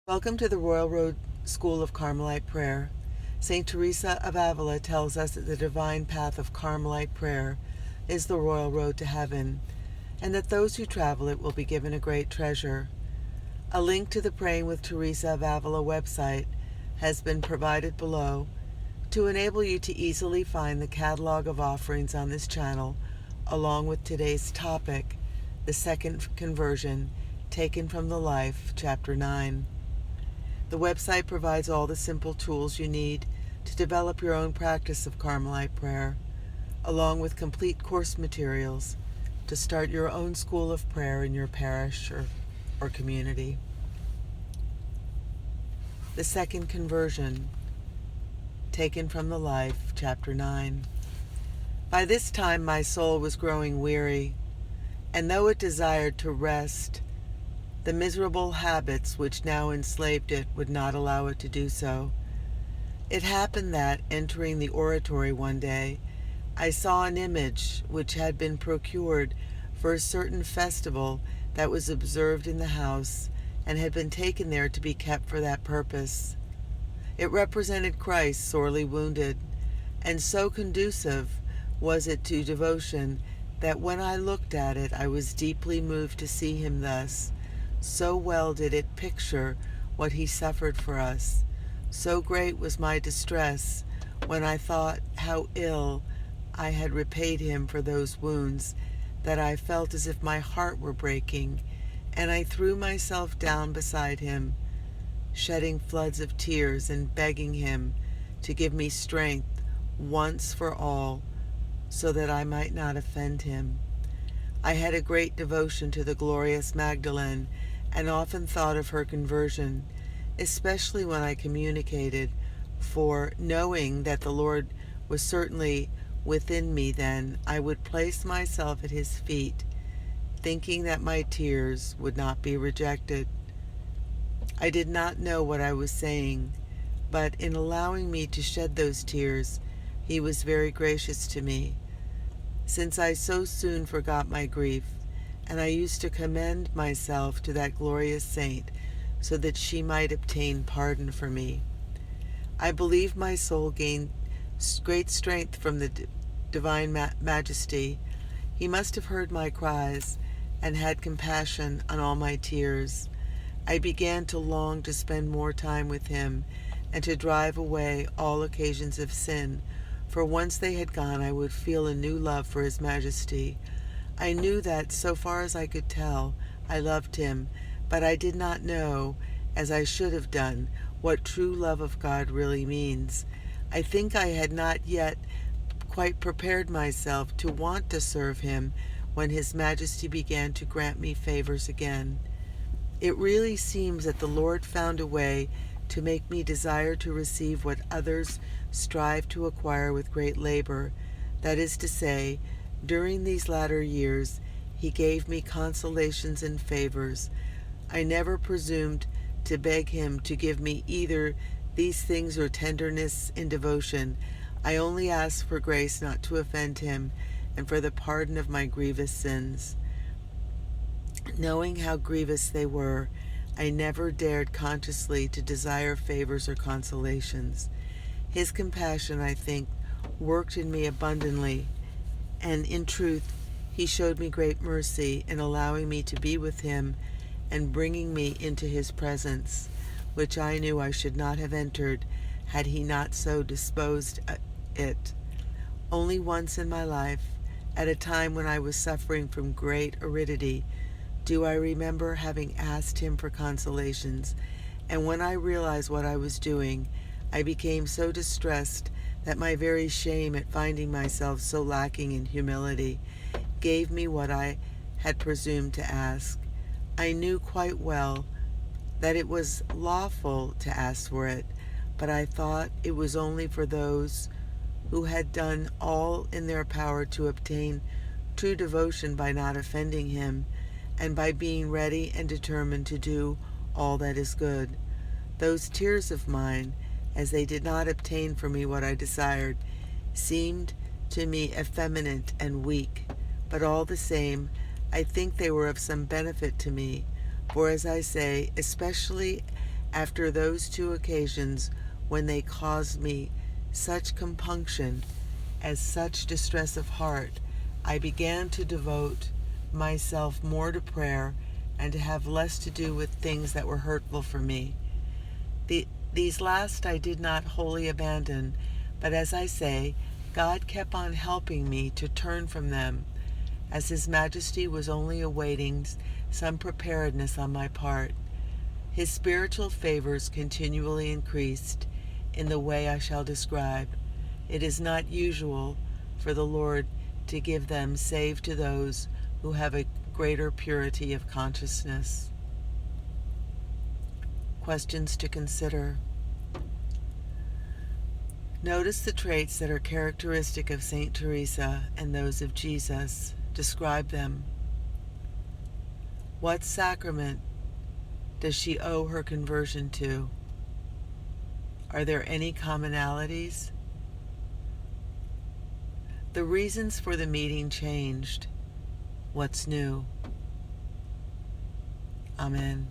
Welcome to the Royal Road School of Carmelite Prayer. St. Teresa of Avila tells us that the divine path of Carmelite prayer is the royal road to heaven, and that those who travel it will be given a great treasure. A link to the Praying with Teresa of Avila website has been provided below to enable you to easily find the catalog of offerings on this channel, along with today's topic, the second conversion, taken from the life, Chapter 9. The website provides all the simple tools you need to develop your own practice of Carmelite prayer, along with complete course materials to start your own school of prayer in your parish or community. The second conversion, taken from the life, Chapter 9. By this time my soul was growing weary, and though it desired to rest, the miserable habits which now enslaved it would not allow it to do so. It happened that, entering the oratory one day, I saw an image which had been procured for a certain festival that was observed in the house, and had been taken there to be kept for that purpose. It represented Christ sorely wounded, and so conducive was it to devotion that when I looked at it I was deeply moved to see him thus. So well did it picture what he suffered for us. So great was my distress when I thought how ill I had repaid him for those wounds, that I felt as if my heart were breaking, and I threw myself down beside him, shedding floods of tears and begging him to give me strength once for all, so that I might not offend him. I had a great devotion to the glorious Magdalene, and often thought of her conversion, especially when I communicated, for, knowing that the Lord was certainly within me then, I would place myself at his feet, thinking that my tears would not be rejected. I did not know what I was saying, but in allowing me to shed those tears, he was very gracious to me, since I so soon forgot my grief, and I used to commend myself to that glorious saint, so that she might obtain pardon for me. I believe my soul gained great strength from the divine majesty. He must have heard my cries, and had compassion on all my tears. I began to long to spend more time with him, and to drive away all occasions of sin, for once they had gone I would feel a new love for his majesty. I knew that, so far as I could tell, I loved him, but I did not know, as I should have done, what true love of God really means. I think I had not yet quite prepared myself to want to serve him when his majesty began to grant me favors again. It really seems that the Lord found a way to make me desire to receive what others strive to acquire with great labor, that is to say, during these latter years, he gave me consolations and favors. I never presumed to beg him to give me either these things or tenderness in devotion. I only asked for grace not to offend him, and for the pardon of my grievous sins. Knowing how grievous they were, I never dared consciously to desire favors or consolations. His compassion, I think, worked in me abundantly, and in truth, he showed me great mercy in allowing me to be with him and bringing me into his presence, which I knew I should not have entered had he not so disposed it. Only once in my life, at a time when I was suffering from great aridity, do I remember having asked him for consolations, and when I realized what I was doing, I became so distressed that my very shame at finding myself so lacking in humility gave me what I had presumed to ask. I knew quite well that it was lawful to ask for it, but I thought it was only for those who had done all in their power to obtain true devotion by not offending him, and by being ready and determined to do all that is good. Those tears of mine, as they did not obtain for me what I desired, seemed to me effeminate and weak, but all the same, I think they were of some benefit to me, for as I say, especially After those two occasions, when they caused me such compunction as such distress of heart, I began to devote myself more to prayer and to have less to do with things that were hurtful for me. These last I did not wholly abandon, but as I say, God kept on helping me to turn from them, as His Majesty was only awaiting some preparedness on my part. His spiritual favors continually increased in the way I shall describe. It is not usual for the Lord to give them save to those who have a greater purity of consciousness. Questions to consider. Notice the traits that are characteristic of Saint Teresa and those of Jesus. Describe them. What sacrament does she owe her conversion to? Are there any commonalities? The reasons for the meeting changed. What's new? Amen.